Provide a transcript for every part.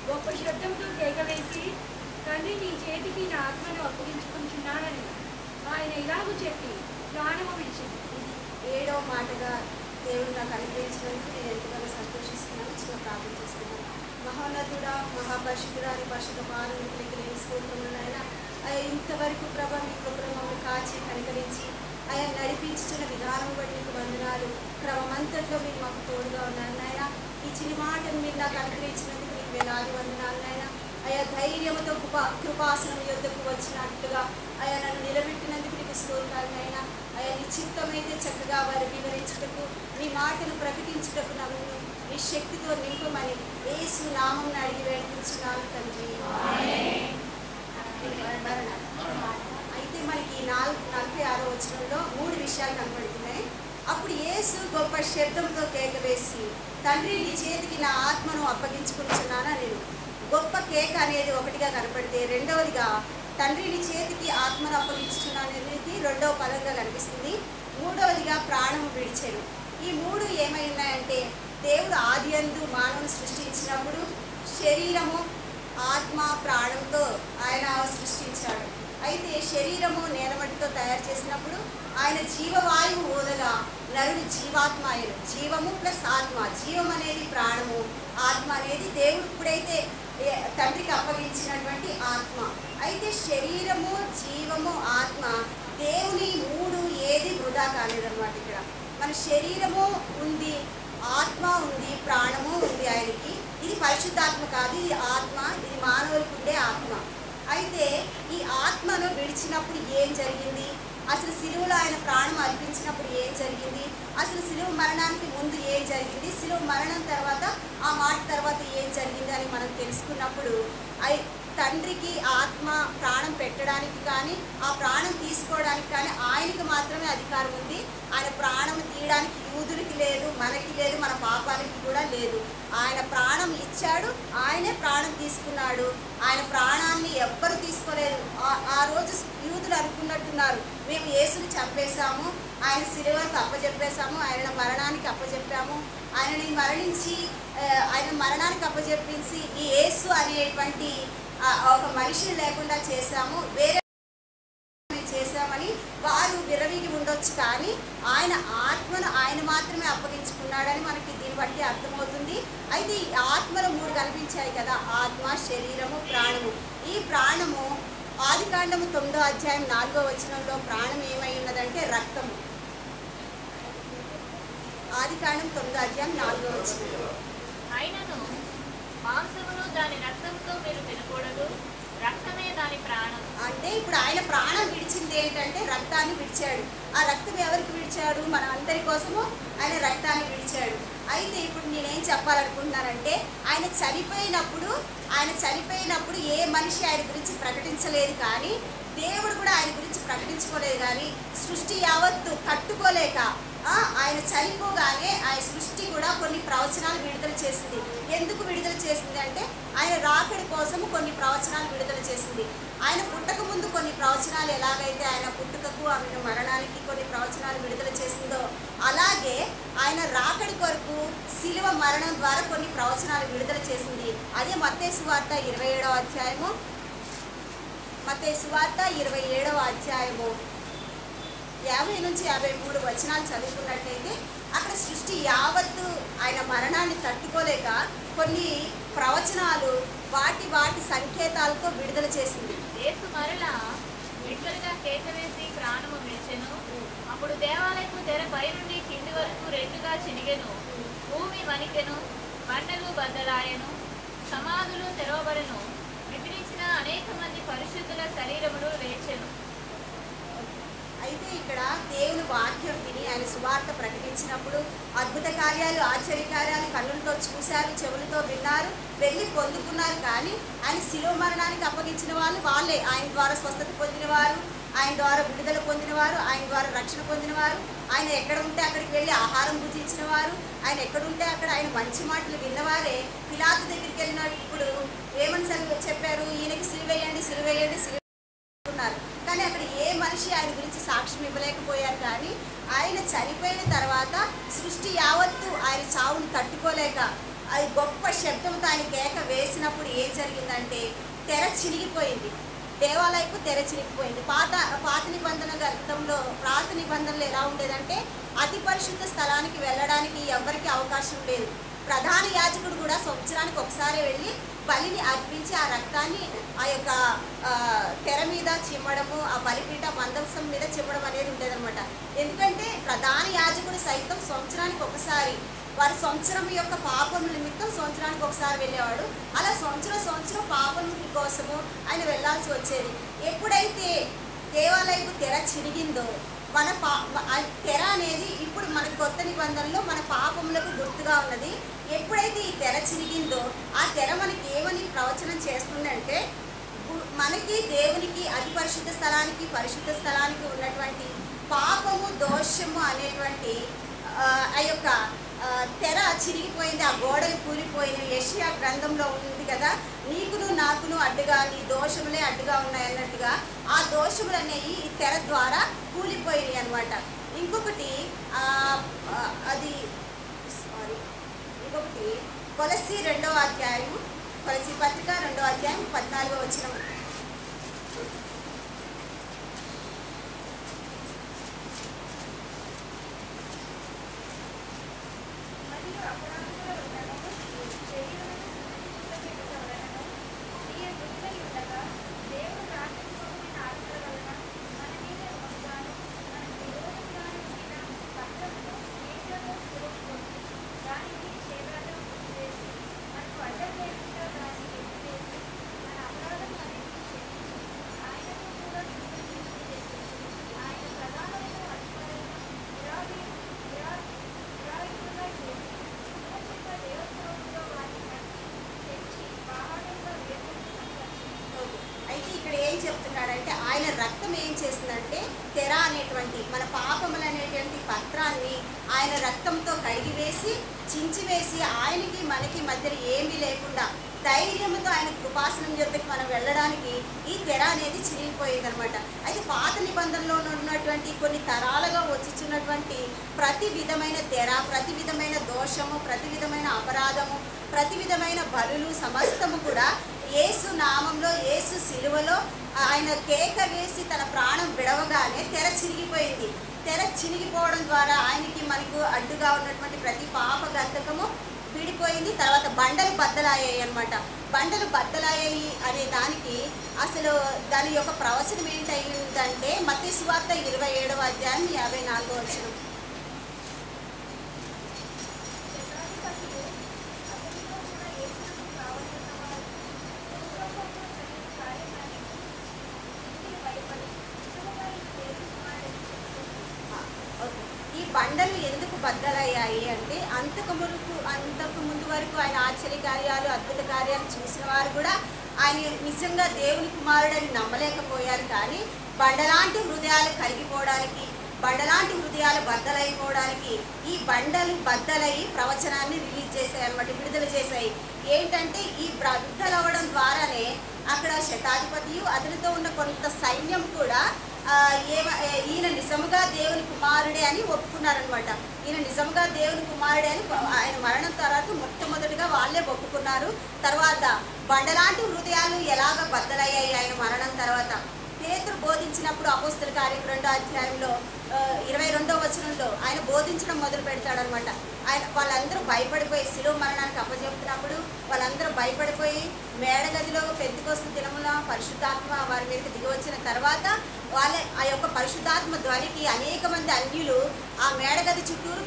గొప్ప శబ్దంతో కేకవేసి, తండ్రి నీ చేతికి నా ఆత్మను అప్పగించుకుంటున్నానని ఆయన ఇలాగూ చెప్పి ప్రాణము విడిచింది. ఏడవ మాటగా దేవుడు నాకు అనుగ్రహించినందుకు నేను ఎంతగానో సంతోషిస్తున్నాను. చిన్న ప్రార్థన చేస్తున్నాను. మహోన్నతుడా, మహాపరిశుద్ధుడా, నీ పరిశుద్ధ పాదములకు నేను స్తోత్రములైనా ఇంతవరకు ప్రభా మీ కృపను మమ్మల్ని కాచి కనికరించి ఆయన నడిపించుతున్న విధానం బట్టి నీకు వందనాలు. క్రమమంతట్లో మీరు మాకు తోడుగా ఉన్నారు నాయన. ఈ చిన్న మాటను మీరు నాకు అనుగ్రహించినందుకు నీకు వేలాది వందనాలు నాయన. అయా ధైర్యంతో కృపాసనం యొద్దకు వచ్చినట్టుగా అయా నన్ను నిలబెట్టినందుకు నీకు స్తోత్రాలు నాయన. అయా నీ చిత్తమైతే చక్కగా వారు వివరించుటకు, నీ మాటను ప్రకటించుటకు నన్ను నీ శక్తితో నింపమని యేసు నామం అడిగి వేడుకుంటున్నాను తండ్రి. అయితే మనకి 46వ వచనంలో 3 విషయాలు కనపడుతున్నాయి. అప్పుడు యేసు గొప్ప శబ్దంతో కేక వేసి, తండ్రి నీ చేతికి నా ఆత్మను అప్పగించుకుంటున్నానా. నేను గొప్ప కేక అనేది ఒకటిగా కనపడితే, రెండవదిగా తండ్రి నీ చేతికి ఆత్మను అప్పగించుతున్నాను అనేది రెండవ పదంగా కనిపిస్తుంది. మూడవదిగా ప్రాణము విడిచెను. ఈ 3 ఏమై ఉన్నాయంటే, దేవుడు ఆదియందు మానవుని సృష్టించినప్పుడు శరీరము, ఆత్మ, ప్రాణంతో ఆయన సృష్టించాడు. అయితే శరీరము నేలమట్టితో తయారు చేసినప్పుడు ఆయన జీవవాయువు ఊదగా నరుడు జీవాత్మ అయ్యాడు. జీవము ప్లస్ ఆత్మ, జీవం అనేది ప్రాణము, ఆత్మ అనేది దేవుడు ఇప్పుడైతే తండ్రికి అప్పగించినటువంటి ఆత్మ. అయితే శరీరము, జీవము, ఆత్మ, దేవుని 3 ఏది వృధా కాలేదన్నమాట. ఇక్కడ మన శరీరము ఉంది, ఆత్మ ఉంది, ప్రాణము ఉంది ఆయనకి. ఇది పరిశుద్ధాత్మ కాదు, ఇది ఆత్మ, ఇది మానవులకు ఉండే ఆత్మ. అయితే ఈ ఆత్మను విడిచినప్పుడు ఏం జరిగింది, అసలు సిలువలో ఆయన ప్రాణం అర్పించినప్పుడు ఏం జరిగింది, అసలు సిలువ మరణానికి ముందు ఏం జరిగింది, సిలువ మరణం తర్వాత ఆ మాట తర్వాత ఏం జరిగింది అని మనం తెలుసుకున్నప్పుడు తండ్రికి ఆత్మ ప్రాణం పెట్టడానికి కానీ ఆ ప్రాణం తీసుకోవడానికి కానీ ఆయనకి మాత్రమే అధికారం ఉంది. ఆయన ప్రాణం తీయడానికి యూదులకి లేదు, మనకి లేదు, మన పాపాలకి కూడా లేదు. ఆయన ప్రాణం ఇచ్చాడు, ఆయనే ప్రాణం తీసుకున్నాడు. ఆయన ప్రాణాన్ని ఎవ్వరు తీసుకోలేదు. ఆ రోజు యూదులు అనుకున్నట్టున్నారు, మేము యేసుని చంపేశాము, ఆయన సిలువకు అప్పచెప్పేశాము, ఆయన మరణానికి అప్పచెప్పాము, ఆయనని మరణించి ఆయన మరణానికి అప్పచెప్పించి ఈ యేసు అనేటువంటి ఒక మనిషిని లేకుండా చేశాము, వేరే చేశామని వారు విరవీగి ఉండొచ్చు. కానీ ఆయన ఆత్మను ఆయన మాత్రమే అప్పగించుకున్నాడని మనకి దీన్ని బట్టి అర్థమవుతుంది. అయితే ఈ ఆత్మలో 3 కనిపించాయి కదా, ఆత్మ, శరీరము, ప్రాణము. ఈ ప్రాణము ఆదికాండము 9వ అధ్యాయం 4వ వచనంలో ప్రాణం ఏమై ఉన్నదంటే రక్తము. ఆదికాండం 9వ అధ్యాయం 4వ వచనంలో అయినను మాంసమును దాని రక్తంతో మీరు తినకూడదు, రక్తమే దాని ప్రాణం. అంటే ఇప్పుడు ఆయన ప్రాణం విడిచింది ఏంటంటే రక్తాన్ని విడిచాడు. ఆ రక్తం ఎవరికి విడిచాడు? మన అందరి కోసము ఆయన రక్తాన్ని విడిచాడు. అయితే ఇప్పుడు నేనేం చెప్పాలనుకుంటున్నానంటే, ఆయన చనిపోయినప్పుడు ఏ మనిషి ఆయన గురించి ప్రకటించలేదు, కానీ దేవుడు కూడా ఆయన గురించి ప్రకటించుకోలేదు. కానీ సృష్టి యావత్తు తట్టుకోలేక ఆయన చనిపోగానే ఆయన సృష్టి కూడా కొన్ని ప్రవచనాలు విడుదల చేసింది. ఎందుకు విడుదల చేసింది అంటే, ఆయన రాకడి కోసం కొన్ని ప్రవచనాలు విడుదల చేసింది. ఆయన పుట్టక ముందు కొన్ని ప్రవచనాలు ఎలాగైతే ఆయన పుట్టుకకు, ఆయన మరణానికి కొన్ని ప్రవచనాలు విడుదల చేసిందో, అలాగే ఆయన రాకడి కొరకు శిలువ మరణం ద్వారా కొన్ని ప్రవచనాలు విడుదల చేసింది. అదే మత్తయి సువార్త 27వ అధ్యాయము, మత్తయి సువార్త 27వ అధ్యాయము 50 నుంచి 53 వచనాలు చదువుకున్నట్లయితే అక్కడ సృష్టి యావత్తు ఆయన మరణాన్ని తట్టుకోలేక కొన్ని ప్రవచనాలు వాటి సంకేతాలతో విడుదల చేసింది. యేసు మరలా బిగ్గరగా కేక వేసి ప్రాణము విడిచెను. అప్పుడు దేవాలయపు తెర పై నుండి కింది వరకు 2గా చినిగెను, భూమి వణికెను, బండలు బద్దలాయెను, సమాధులు తెరవబడెను, నిద్రించిన అనేక మంది పరిశుద్ధుల శరీరములు లేచెను. అయితే ఇక్కడ దేవుని వాక్యం విని ఆయన సువార్త ప్రకటించినప్పుడు అద్భుత కార్యాలు, ఆశ్చర్యకార్యాలు కన్నులతో చూశారు, చెవులతో విన్నారు, వెళ్ళి పొందుకున్నారు. కానీ ఆయన శిలువ మరణానికి అప్పగించిన వాళ్ళే ఆయన ద్వారా స్వస్థత పొందినవారు, ఆయన ద్వారా విడుదల పొందినవారు, ఆయన ద్వారా రక్షణ పొందినవారు, ఆయన ఎక్కడ ఉంటే అక్కడికి వెళ్ళి ఆహారం భుజించిన వారు, ఆయన ఎక్కడుంటే అక్కడ ఆయన మంచి మాటలు విన్నవారే. పిలాతు దగ్గరికి వెళ్ళినప్పుడు ఏమని చెప్పారు? ఈయనకి సిలువేయండి, సిలువేయండి, సిలువ ఉన్నారు. కానీ అక్కడ ఏ మనిషి ఆయన గురించి సాక్ష్యం ఇవ్వలేకపోయారు. కానీ ఆయన చనిపోయిన తర్వాత సృష్టి యావత్తు ఆయన చావును తట్టుకోలేక అది గొప్ప శబ్దంతో ఆయన కేక వేసినప్పుడు వెళ్ళినప్పుడు ఏం జరిగిందంటే తెర చినిగిపోయింది. దేవాలయపు తెర చినిగిపోయింది. పాత నిబంధన గ్రంథంలో పాత నిబంధనలు ఎలా ఉండేదంటే అతి పరిశుద్ధ స్థలానికి వెళ్ళడానికి ఎవరికి అవకాశం లేదు. ప్రధాన యాజకుడు కూడా సంవత్సరానికి ఒకసారి వెళ్ళి బలిని అర్పించి ఆ రక్తాన్ని ఆ యొక్క తెర మీద చిమ్మడము, ఆ బలిపీఠ మందసం మీద చిమ్మడం అనేది ఉండేదన్నమాట. ఎందుకంటే ప్రధాన యాజకుడు సైతం సంవత్సరానికి ఒకసారి వారి సంవత్సరం యొక్క పాపం నిమిత్తం సంవత్సరానికి ఒకసారి వెళ్ళేవాడు. అలా సంవత్సరం పాపం కోసము ఆయన వెళ్ళాల్సి వచ్చేది. ఎప్పుడైతే దేవాలయపు తెర చిరిగిందో మన తెర అనేది ఇప్పుడు మన కొత్త నిబంధనలో మన పాపములకు గుర్తుగా ఉన్నది. ఎప్పుడైతే ఈ తెర చిరిగిందో ఆ తెర మనకి ఏమని ప్రవచనం చేస్తుందంటే మనకి దేవునికి అతి పరిశుద్ధ స్థలానికి పరిశుద్ధ స్థలానికి ఉన్నటువంటి పాపము దోషము అనేటువంటి ఆ యొక్క తెర చిరిగిపోయింది, ఆ గోడలు కూలిపోయిన యెషయా గ్రంథంలో ఉంది కదా, నీకును నాకును అడ్డుగా నీ దోషములే అడ్డుగా ఉన్నాయి అన్నట్టుగా ఆ దోషములు అనేవి ఈ తెర ద్వారా కూలిపోయినాయి అన్నమాట. ఇంకొకటి కొలస్సీ 2వ అధ్యాయం, కొలస్సీ పత్రిక 2వ అధ్యాయం 14వ వచనం. చెప్తున్నాడంటే ఆయన రక్తం ఏం చేసిందంటే తెర అనేటువంటి మన పాపములు అనేటువంటి పత్రాన్ని ఆయన రక్తంతో కడిగివేసి చించివేసి ఆయనకి మనకి మధ్యలో ఏమీ లేకుండా ధైర్యంతో ఆయన కృపాసనం యొద్దకు మనం వెళ్ళడానికి ఈ తెర అనేది చిరిగిపోయింది అనమాట. అయితే పాత నిబంధనలో ఉన్నటువంటి కొన్ని తరాలుగా వచ్చుచున్నటువంటి ప్రతి విధమైన తెర, ప్రతి విధమైన దోషము, ప్రతి విధమైన అపరాధము, ప్రతి విధమైన బలులు సమస్తము కూడా యేసు నామంలో యేసు సిలువలో ఆయన కేక వేసి తన ప్రాణం విడవగానే తెర చిరిగిపోయింది. తెర చిరిగిపోవడం ద్వారా ఆయనకి మనకు అడ్డుగా ఉన్నటువంటి ప్రతి పాప గంధకము విడిపోయింది. తర్వాత బండలు బద్దలయ్యాయి అన్నమాట. బండలు బద్దలయ్యాయి అనే దానికి అసలు దాని యొక్క ప్రవచనం ఏంటంటే మత్తయి సువార్త 27వ అధ్యాయం 54వ వచనం. బండలు ఎందుకు బద్దలయ్యాయి అంటే అంతకు ముందు వరకు ఆయన ఆశ్చర్య కార్యాలు, అద్భుత కార్యాలు చూసిన వారు కూడా ఆయన నిజంగా దేవుని కుమారుడని నమ్మలేకపోయారు. కానీ బండలాంటి హృదయాలు కరిగిపోవడానికి, బండలాంటి హృదయాలు బద్దలైపోవడానికి ఈ బండలు బద్దలయ్యి ప్రవచనాన్ని రిలీజ్ చేశాయి అన్నమాట, విడుదల చేశాయి. ఏంటంటే ఈ బద్దలవ్వడం ద్వారానే అక్కడ శతాధిపతియు అతనితో ఉన్న కొంత సైన్యం కూడా ఈయన నిజముగా దేవుని కుమారుడే అని ఒప్పుకున్నారనమాట. ఈయన నిజముగా దేవుని కుమారుడే అని ఆయన మరణం తర్వాత మొట్టమొదటిగా వాళ్ళే ఒప్పుకున్నారు. తర్వాత బండలాంటి హృదయాలు ఎలాగ బద్దలయ్యాయి ఆయన మరణం తర్వాత. పేతురు బోధించినప్పుడు అపోస్తల కార్యం 2వ అధ్యాయంలో 22వ వచనంలో ఆయన బోధించడం మొదలు పెడతాడనమాట. ఆయన వాళ్ళందరూ భయపడిపోయి శిలువ మరణానికి అప్పచెప్తున్నప్పుడు వాళ్ళందరూ భయపడిపోయి మేడగదిలో పెంతెకొస్తు దినమున పరిశుద్ధాత్మ వారి మీదకి దిగి వచ్చిన తర్వాత వాళ్ళే ఆ యొక్క పరిశుద్ధాత్మ ధ్వనికి అనేక మంది అన్యులు ఆ మేడగది చుట్టూరు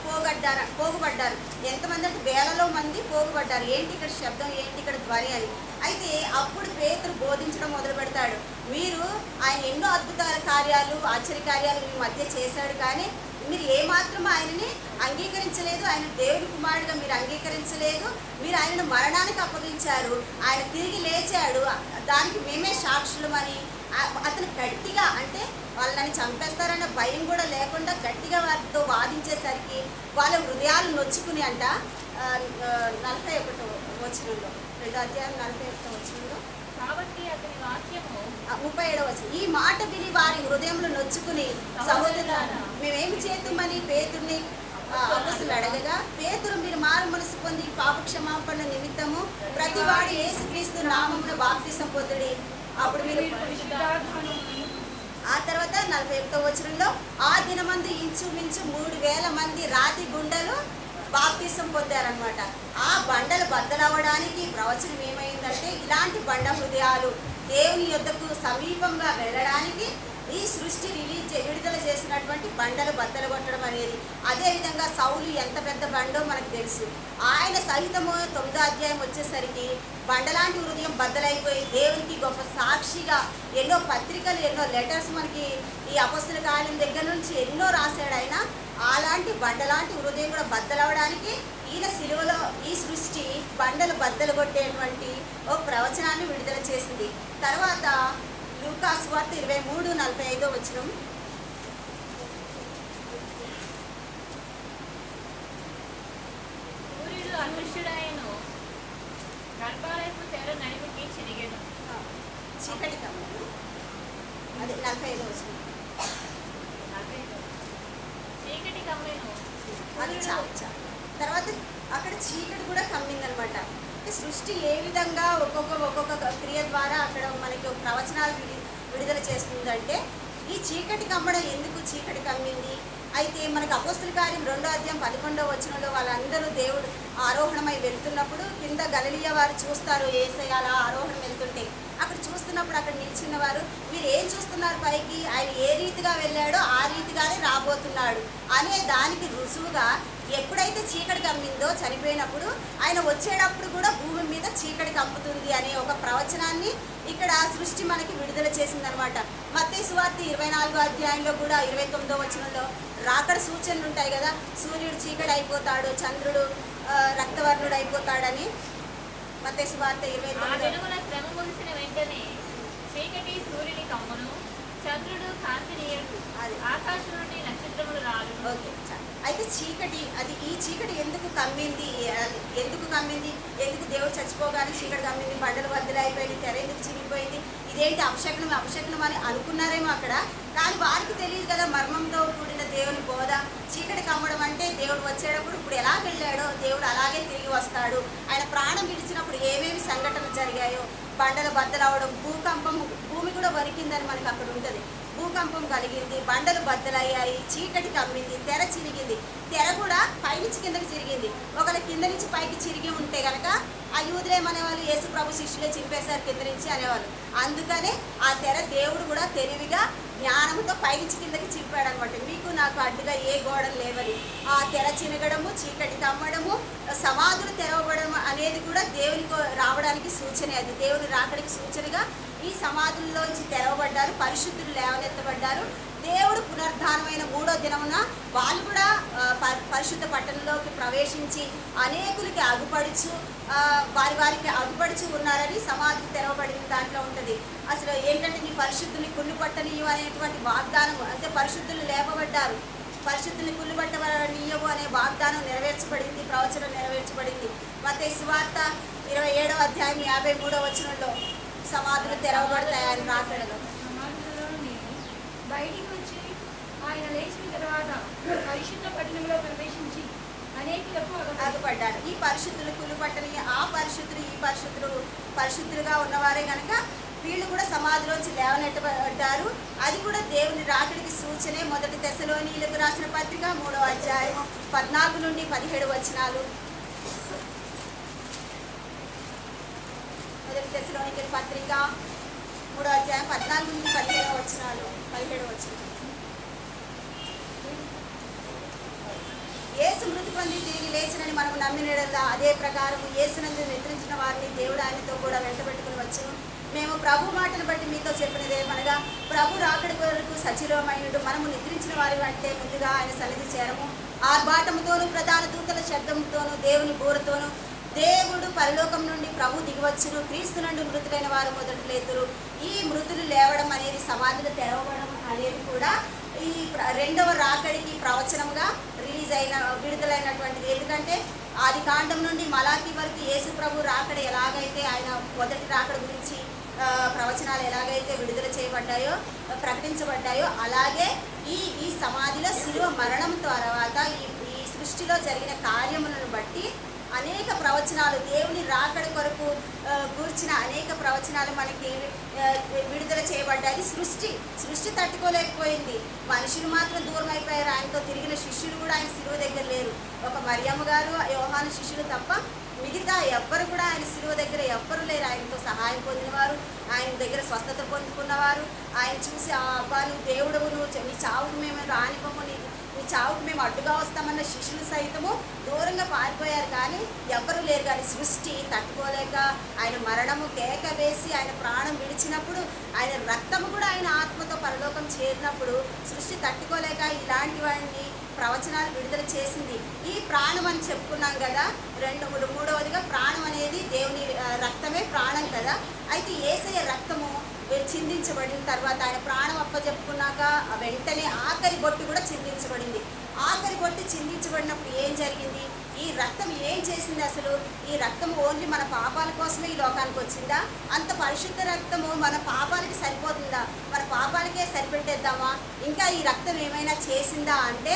పోగుపడ్డారు. ఎంతమంది అంటే వేలలో మంది పోగుపడ్డారు. ఏంటి ఇక్కడ శబ్దం, ఏంటి ఇక్కడ ధ్వని అని. అయితే అప్పుడు పేతురు బోధించడం మొదలు పెడతాడు. మీరు ఆయన ఎన్నో అద్భుత కార్యాలు, ఆశ్చర్య కార్యాలు మీ మధ్య చేశాడు, కానీ మీరు ఏమాత్రం ఆయనని అంగీకరించలేదు. ఆయన దేవుడి కుమారుడిగా మీరు అంగీకరించలేదు. మీరు ఆయనను మరణానికి అప్పగించారు. ఆయన తిరిగి లేచాడు, దానికి మేమే సాక్షులమని అతను గట్టిగా, అంటే వాళ్ళని చంపేస్తారన్న భయం కూడా లేకుండా గట్టిగా వారితో వాదించేసరికి వాళ్ళ హృదయాలు నొచ్చుకుని అంట 41వ వచనంలో, 2వ అధ్యాయం 41వ వచనంలో, కాబట్టి అతని వాక్యము 37వ వచనం, ఈ మాట విని వారి హృదయంలో నొచ్చుకుని సహోదరులారా మేమేమి చేద్దామని పేతుర్ని అపొస్తలులు అడగగా, పేతురు మీరు మారు మనసు పొంది పాపక్షమాపణ నిమిత్తము ప్రతివాడు యేసుక్రీస్తు నామమున బాప్తిసం పొందుడి, అప్పుడు మీరు పరిశుద్ధాత్మను ఆ తర్వాత 41వ వచనంలో ఆ దినమందు ఇంచుమించు 3000 మంది రాతి గుండెలు బాప్తిసం పొందారనమాట. ఆ బండలు బద్దలవ్వడానికి ప్రవచనం ఏమైందంటే, ఇలాంటి బండ హృదయాలు దేవుని యొద్దకు సమీపంగా వెళ్ళడానికి ఈ సృష్టి విడుదల చేసినటువంటి బండలు బద్దలు కొట్టడం అనేది. అదేవిధంగా సౌలు ఎంత పెద్ద బండో మనకు తెలుసు. ఆయన సహితము 9వ అధ్యాయం వచ్చేసరికి బండలాంటి హృదయం బద్దలైపోయి దేవునికి గొప్ప సాక్షిగా ఎన్నో పత్రికలు, ఎన్నో లెటర్స్ మనకి ఈ అపొస్తలుల కార్యం దగ్గర నుంచి ఎన్నో రాశాడు ఆయన. అలాంటి బండలాంటి హృదయం కూడా బద్దలవడానికి ఈయన సిలువలో ఈ సృష్టి బండలు బద్దలు కొట్టేటువంటి ఓ ప్రవచనాన్ని విడుదల చేసింది. తర్వాత లూకా సువార్త 23:45 వచనం. సూర్యుడు అదృశ్యుడాయను, గర్భాలయపు తెర నడిమికి చిరిగెను. చీకటి కమ్మను అది 45 వచనం. చీకటి కమ్మెను. అది చాలు. తర్వాత అక్కడ చీకటి కూడా కమ్మిందనమాట. అంటే సృష్టి ఏ విధంగా ఒక్కొక్క క్రియ ద్వారా అక్కడ మనకి ప్రవచనాలు విడుదల చేస్తుందంటే, ఈ చీకటి కమ్మడం ఎందుకు చీకటి కమ్మింది? అయితే మనకు అపొస్తలుల కార్యం 2వ అధ్యాయం 11వ వచనంలో వాళ్ళందరూ దేవుడు ఆరోహణమై వెళ్తున్నప్పుడు కింద గలిలియ వారు చూస్తారు యేసయ్య అలా ఆరోహణం వెళ్తుంటే. అక్కడ చూస్తున్నప్పుడు అక్కడ నిల్చున్న వారు, మీరు ఏం చూస్తున్నారు పైకి, ఆయన ఏ రీతిగా వెళ్ళాడో ఆ రీతిగానే రాబోతున్నాడు అనే దానికి రుజువుగా ఎప్పుడైతే చీకటి కమ్మిందో చనిపోయినప్పుడు ఆయన వచ్చేటప్పుడు కూడా భూమి మీద చీకటి కమ్ముతుంది అనే ఒక ప్రవచనాన్ని ఇక్కడ సృష్టి మనకి విడుదల చేసిందనమాట. మత్తయి సువార్త 24వ అధ్యాయంలో కూడా 29వ వచనంలో రాకడ సూచనలు ఉంటాయి కదా, సూర్యుడు చీకటి అయిపోతాడు, చంద్రుడు రక్తవర్ణుడు అయిపోతాడని. మత్తయి సువార్త 29. శ్రమ ముగిసిన వెంటనే చీకటి సూర్యుని కమ్మును, చంద్రుడు కాంతినీయుడు, ఆకాశం నుండి నక్షత్రములు రాలు. ఓకే, అయితే చీకటి అది ఈ చీకటి ఎందుకు కమ్మింది, ఎందుకు దేవుడు చచ్చిపోగానే చీకటి కమ్మింది, బండలు బద్దలైపోయింది, తెర ఎందుకు చిరిగిపోయింది, ఇదేంటి అపశకునం అని అనుకున్నారేమో అక్కడ. కానీ వారికి తెలియదు కదా మర్మంతో కూడిన దేవుని బోధ. చీకటి కమ్మడం అంటే దేవుడు వచ్చేటప్పుడు ఇప్పుడు ఎలా వెళ్ళాడో దేవుడు అలాగే తిరిగి వస్తాడు. ఆయన ప్రాణం విడిచినప్పుడు ఏమేమి సంఘటనలు జరిగాయో, బండలు బద్దలవడం, భూమి కూడా వణికిందని మనకు అక్కడ ఉంటుంది. భూకంపం కలిగింది, బండలు బద్దలయ్యాయి, చీకటి కమ్మింది, తెర చిరిగింది. తెర కూడా పైనుంచి కిందకి చిరిగింది. ఒకవేళ కింద నుంచి పైకి చిరిగి ఉంటే కనుక ఆ యూదులేమనేవాళ్ళు, యేసు ప్రభు శిష్యులే చింపేశారు కింద నుంచి అనేవాళ్ళు. అందుకనే ఆ తెర దేవుడు కూడా తెలివిగా జ్ఞానంతో పైనుంచి కిందకి చింపాడు అనమాట. మీకు నాకు అడ్డుగా ఏ గోడలు లేవని. ఆ తెర చినగడము, చీకటి కమ్మడము, సమాధులు తెరవబడము అనేది కూడా దేవునికి రావడానికి సూచనే. అది దేవుని రాకడికి సూచనగా ఈ సమాధుల్లోంచి తెరవబడ్డారు, పరిశుద్ధులు లేవనెత్తబడ్డారు. దేవుడు పునరుద్ధానమైన 3వ దినమున వాళ్ళు కూడా పరిశుద్ధ పట్టణంలోకి ప్రవేశించి అనేకులకి వారికి అగుపడుచు ఉన్నారని సమాధులు తెరవబడిన దాంట్లో ఉంటుంది. అసలు ఏంటంటే నీ పరిశుద్ధుల్ని కుళ్ళు పట్టనీయు అనేటువంటి వాగ్దానం, అంటే పరిశుద్ధులు లేపబడ్డారు, పరిశుద్ధుల్ని కుళ్ళు పట్టనీయవు అనే వాగ్దానం నెరవేర్చబడింది, ప్రవచనం నెరవేర్చబడింది. మత్తయి సువార్త 27వ అధ్యాయం 53వ వచనంలో సమాధులు తెరవబడతాయని రాకడలో. సమాధులలోని బయటికి వచ్చి ఆయన లేచిన తర్వాత పరిశుద్ధ పట్టణంలో ప్రవేశించి అనేకులకు అగుపడ్డారు. ఈ పరిశుద్ధులు కుళ్ళు పట్టని ఆ పరిశుద్ధులు ఈ పరిశుద్ధులుగా ఉన్నవారే కనుక వీళ్ళు కూడా సమాధిలోంచి లేవనెట్టబడ్డారు. అది కూడా దేవుని రాకడికి సూచనే. 1 తెస్సలోనీయులకు రాసిన పత్రిక 3వ అధ్యాయం 14 నుండి 17 వచనాలు. 1 తెస్సలోనీయుల పత్రిక 3వ అధ్యాయం 14 నుండి 17 వచనాలు. యేసు మృతి పొంది తిరిగి లేచినని మనం నమ్మినట్లా అదే ప్రకారం యేసునందు నిద్రించిన వారిని దేవుడు ఆయనతో కూడా వెంటబెట్టుకుని వచ్చును. మేము ప్రభు మాటను బట్టి మీతో చెప్పినదేమనగా, ప్రభు రాకడి వరకు సజీవమైనడు మనము నిద్రించిన వారి అంటే ముందుగా ఆయన సన్నిధి చేరము. ఆర్భాటముతోనూ ప్రధాన దూతల శబ్దంతోనూ దేవుని బూరతోనూ దేవుడు పరలోకం నుండి ప్రభు దిగివచ్చును. క్రీస్తు నుండి మృతులైన వారు మొదటి లేతురు. ఈ మృతులు లేవడం అనేది, సమాధులు తెరవడం అనేది కూడా ఈ 2వ రాకడికి ప్రవచనముగా విడుదలైనటువంటిది. ఎందుకంటే ఆది కాండం నుండి మలాకి వరకు యేసు ప్రభు రాకడ ఎలాగైతే ఆయన మొదటి రాకడ గురించి ప్రవచనాలు ఎలాగైతే విడుదల చేయబడ్డాయో, ప్రకటించబడ్డాయో, అలాగే ఈ సమాధిలో శిలువ మరణం తర్వాత ఈ సృష్టిలో జరిగిన కార్యములను బట్టి అనేక ప్రవచనాలు, దేవుని రాకడ కొరకు గూర్చిన అనేక ప్రవచనాలు మనకి విడుదల చేయబడ్డాయి. సృష్టి తట్టుకోలేకపోయింది. మనుషులు మాత్రం దూరం అయిపోయారు. ఆయనతో తిరిగిన శిష్యులు కూడా ఆయన శిలువ దగ్గర లేరు. ఒక మరియమ్మ గారు, యోహాను శిష్యులు తప్ప మిగతా ఎవ్వరు కూడా ఆయన శిలువ దగ్గర ఎవ్వరు లేరు. ఆయనతో సహాయం పొందినవారు, ఆయన దగ్గర స్వస్థత పొందుకున్నవారు, ఆయన చూసి అబ్బా నువ్వు దేవుడవు, నువ్వు నీ చావుకు మేము రానివ్వము, నీ చావుకు మేము అడ్డుగా వస్తామన్న శిష్యులు సైతము దూరంగా పారిపోయారు. కానీ ఎవ్వరూ లేరు. కానీ సృష్టి తట్టుకోలేక ఆయన మరణము కేక వేసి ఆయన ప్రాణం విడిచినప్పుడు, ఆయన రక్తము కూడా ఆయన ఆత్మతో పరలోకం చేరినప్పుడు సృష్టి తట్టుకోలేక ఇలాంటి వాడిని ప్రవచనాలు విడుదల చేసింది. ఈ ప్రాణం అని చెప్పుకున్నాం కదా. మూడవదిగా ప్రాణం అనేది దేవుని రక్తమే ప్రాణం కదా. అయితే యేసయ్య రక్తము చిందించబడిన తర్వాత ఆయన ప్రాణం అప్పచెప్పుకున్నాక వెంటనే ఆఖరి బొట్టు కూడా చిందించబడింది. ఆఖరి బొట్టు చిందించబడినప్పుడు ఏం జరిగింది? ఈ రక్తం ఏం చేసింది? అసలు ఈ రక్తం ఓన్లీ మన పాపాల కోసమే ఈ లోకానికి వచ్చిందా? అంత పరిశుద్ధ రక్తము మన పాపాలకి సరిపోతుందా? మన పాపాలకే సరిపెట్టేద్దామా? ఇంకా ఈ రక్తం ఏమైనా చేసిందా అంటే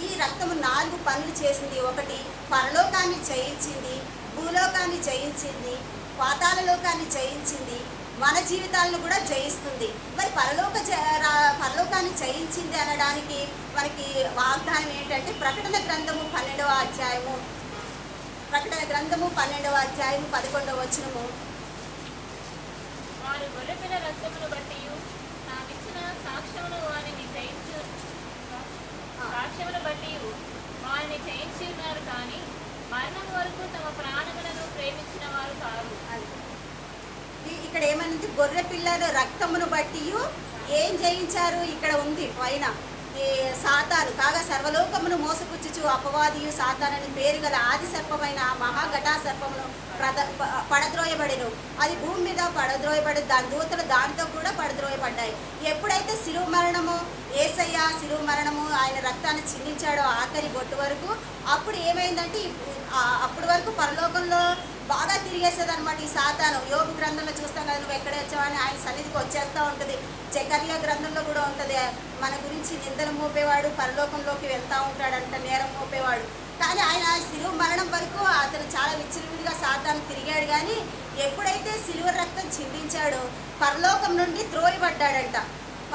ఈ రక్తము 4 పనులు చేసింది. ఒకటి, పరలోకాన్ని జయించింది, భూలోకాన్ని జయించింది, పాతాళ లోకాన్ని జయించింది, మన జీవితాలను కూడా జయిస్తుంది. మరి పరలోకాన్ని జయించింది అనడానికి మనకి వాగ్దానం ఏంటంటే ప్రకటన గ్రంథము 12వ అధ్యాయము 11వ వచనము. వారు గొర్రెపిల్ల రక్తమును బట్టి నాకిచ్చిన సాక్ష్యమును వారిని జయించి ఉన్నారు, కానీ మరణం వరకు తమ ప్రాణములను ప్రేమించిన వారు కాదు. ఇక్కడ ఏమన్నది? గొర్రె పిల్లల రక్తమును బట్టి ఏం జయించారు? ఇక్కడ ఉంది పైన సాతాను కాగా సర్వలోకమును మోసపుచ్చుచు అపవాదియు సాతానని పేరు గల ఆది సర్పమైన మహాఘటా సర్పమును పడద్రోయబడెను. అది భూమి మీద పడద్రోయబడి దాని దూతలు దానితో కూడా పడద్రోయబడ్డాయి. ఎప్పుడైతే శిలువ మరణము, యేసయ్య శిలువ మరణము ఆయన రక్తాన్ని చిందించాడో ఆఖరి బొట్టు వరకు, అప్పుడు ఏమైందంటే అప్పటి వరకు పరలోకంలో బాగా తిరిగేసేది అనమాట ఈ సాతాను. యోబు గ్రంథంలో చూస్తాం కదా, నువ్వు ఎక్కడ వచ్చావని ఆయన సన్నిధికి వచ్చేస్తూ ఉంటుంది. జకర్యా గ్రంథంలో కూడా ఉంటుంది, మన గురించి నిందలు మోపేవాడు పరలోకంలోకి వెళ్తూ ఉంటాడంట, నేరం మోపేవాడు. కానీ ఆయన శిలువ మరణం వరకు అతను చాలా విచ్చలవిడిగా సాతాను తిరిగాడు. కానీ ఎప్పుడైతే శిలువ రక్తం చిందించాడో పరలోకం నుండి త్రోయబడ్డాడంట.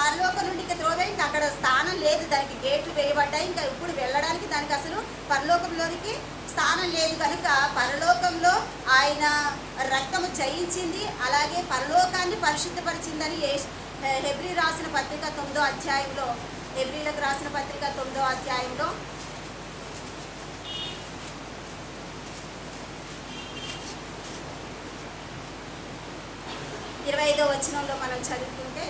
పరలోకం నుండి ఇంకా త్రోయబడి ఇంకా అక్కడ స్థానం లేదు, దానికి గేట్లు వేయబడ్డాయి. ఇంకా ఇప్పుడు వెళ్ళడానికి దానికి అసలు పరలోకంలోనికి స్థానం లేదు. కనుక పరలోకంలో ఆయన రక్తము జయించింది, అలాగే పరలోకాన్ని పరిశుద్ధపరిచిందని హెబ్రీలకు రాసిన పత్రిక 9వ అధ్యాయంలో 25వ వచనంలో మనం చదువుకుంటే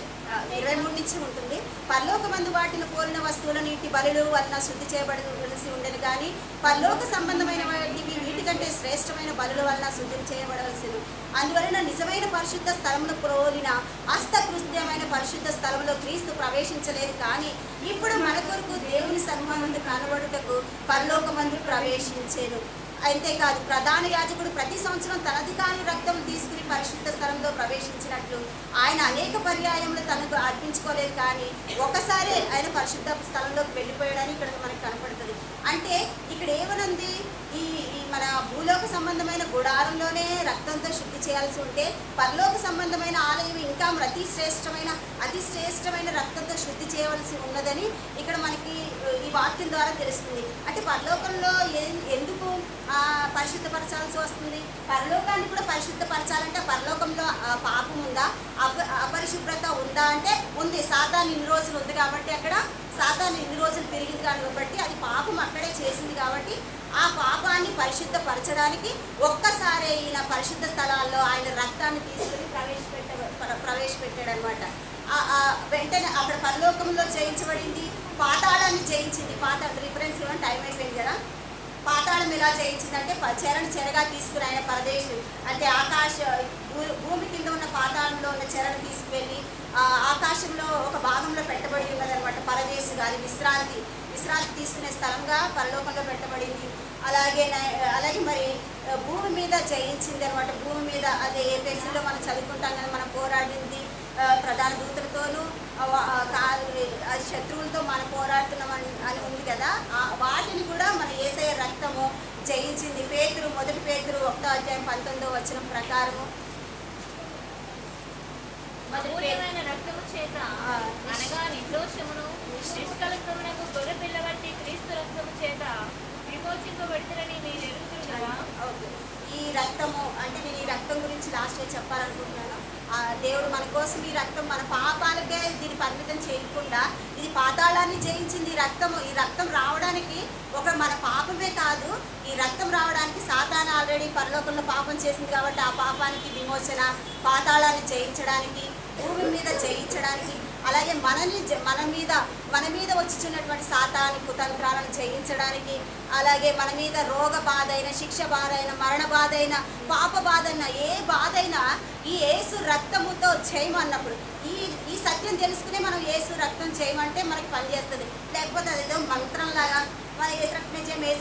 23 నుంచి ఉంటుంది. పరలోకమందు వాటిని పోలిన వస్తువుల నీటి బలులు వలన శుద్ధి చేయబడవలసి ఉండేది, కానీ పరలోక సంబంధమైన వాటికి వీటికంటే శ్రేష్టమైన బలుల వలన శుద్ధి చేయబడవలసిన. అందువలన నిజమైన పరిశుద్ధ స్థలమును పోలిన హస్తకృత్యమైన పరిశుద్ధ స్థలంలో క్రీస్తు ప్రవేశించలేదు, కానీ ఇప్పుడు మన కొరకు దేవుని సన్మానందు కనబడుటకు పరలోకమందు ప్రవేశించేను. అంతేకాదు, ప్రధాన యాజకుడు ప్రతి సంవత్సరం తనది కాని రక్తం తీసుకుని పరిశుద్ధ స్థలంలో ప్రవేశించినట్లు ఆయన అనేక పర్యాయములు తనకు అర్పించుకోలేదు, కానీ ఒకసారి ఆయన పరిశుద్ధ స్థలంలోకి వెళ్ళిపోయాడని ఇక్కడ మనకు కనపడుతుంది. అంటే ఇక్కడ ఏమనుంది? ఈ మన భూలోక సంబంధమైన గుడారంలోనే రక్తంతో శుద్ధి చేయాల్సి ఉంటే పరలోక సంబంధమైన ఆలయం ఇంకా అతి శ్రేష్టమైన రక్తంతో శుద్ధి చేయవలసి ఉన్నదని ఇక్కడ మనకి ఈ వాక్యం ద్వారా తెలుస్తుంది. అంటే పరలోకంలో ఎందుకు పరిశుద్ధపరచాల్సి వస్తుంది? పరలోకాన్ని కూడా పరిశుద్ధపరచాలంటే పరలోకంలో పాపం ఉందా, అపరిశుభ్రత ఉందా అంటే ఉంది. సాతాను ఇన్ని రోజులు ఉంది కాబట్టి, అక్కడ సాతాను ఇన్ని రోజులు తిరిగింది కాబట్టి అది పాపం అక్కడే చేసింది కాబట్టి ఆ పాపాన్ని పరిశుద్ధపరచడానికి ఒక్కసారి ఈయన పరిశుద్ధ స్థలాల్లో ఆయన రక్తాన్ని తీసుకుని ప్రవేశపెట్టాడు అనమాట. వెంటనే అక్కడ పరలోకంలో జయించబడింది, పాతాళాన్ని జయించింది. రిఫరెన్స్ ఇవ్వండి, టైం అయిపోయింది కదా. పాతాళం ఎలా జయించిందంటే చెరగా తీసుకుని ఆయన పరదేశం అంటే భూమి కింద ఉన్న పాతాళంలో ఉన్న చెరను తీసుకువెళ్ళి ఆకాశంలో ఒక భాగంలో పెట్టబడి ఉన్నదనమాట. పరదేశం అది విశ్రాంతి తీసుకునే స్థలంగా పరలోకంలో పెట్టబడింది. అలాగే మరి భూమి మీద జయించింది అనమాట. భూమి మీద అదే ఏపీసీలో మనం చదువుకుంటాం కదా, మనం పోరాడింది ప్రధాన దూతలతోనూ శత్రువులతో మనం పోరాడుతున్నామని అని ఉంది కదా, వాటిని కూడా మన యేసయ్య రక్తము జయించింది. పేతురు 1 పేతురు 1:19 ప్రకారము అమూల్యమైన రక్తము చేత అనగా నిర్దోషమును నిష్కలంకమునకు గొర్రె పిల్ల వంటి క్రీస్తు రక్తము చేత విమోచింపబడుతురని మీరు ఎరుగుతురు కదా. ఈ రక్తము అంటే నేను ఈ రక్తం గురించి లాస్ట్గా చెప్పాలనుకుంటున్నాను. దేవుడు మన కోసం ఈ రక్తం మన పాపాలకే దీన్ని పరిమితం చేయకుండా ఇది పాతాళాన్ని జయించింది. ఈ రక్తం రావడానికి మన పాపమే కాదు, ఈ రక్తం రావడానికి సాతాను ఆల్రెడీ పరలోకంలో పాపం చేసింది కాబట్టి ఆ పాపానికి విమోచన, పాతాళాన్ని జయించడానికి, భూమి మీద జయించడానికి, అలాగే మన మీద వచ్చుచున్నటువంటి సాతాను కుతంత్రాలను జయించడానికి, అలాగే మన మీద రోగ బాధ అయినా, శిక్ష బాధ అయినా, మరణ బాధ అయినా, పాప బాధ అయినా, ఏ బాధ అయినా ఈ యేసు రక్తముతో చేయమన్నప్పుడు ఈ సత్యం తెలుసుకునే మనం యేసు రక్తం చేయమంటే మనకి పనిచేస్తుంది. లేకపోతే అదేదో మంత్రంలాగా మన యేసు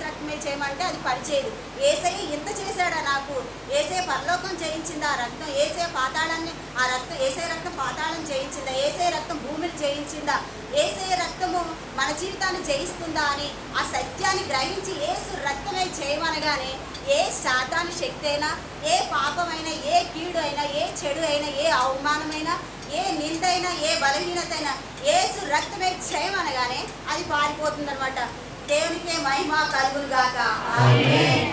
రక్తమే చేయమంటే అది పనిచేయదు. యేసయ్య ఇంత చేశాడా నాకు, యేసయ్య పరలోకం జయించిందా ఆ రక్తం, యేసయ్య రక్తం పాతాళం జయించిందా, యేసయ్య రక్తం భూమిని జయించిందా, యేసయ్య రక్తము మన జీవితాన్ని జయిస్తుందా అని ఆ సత్యాన్ని గ్రహించి యేసు రక్తమే చేయమనగానే ఏ సాతాను శక్తి అయినా, ఏ పాపమైనా, ఏ కీడు అయినా, ఏ చెడు అయినా, ఏ అవమానమైనా, ఏ నిందైనా, ఏ బలహీనత అయినా యేసు రక్తమే చేయమనగానే అది పారిపోతుందన్నమాట. దేవునికే మహిమ కలుగును గాక. ఆమేన్.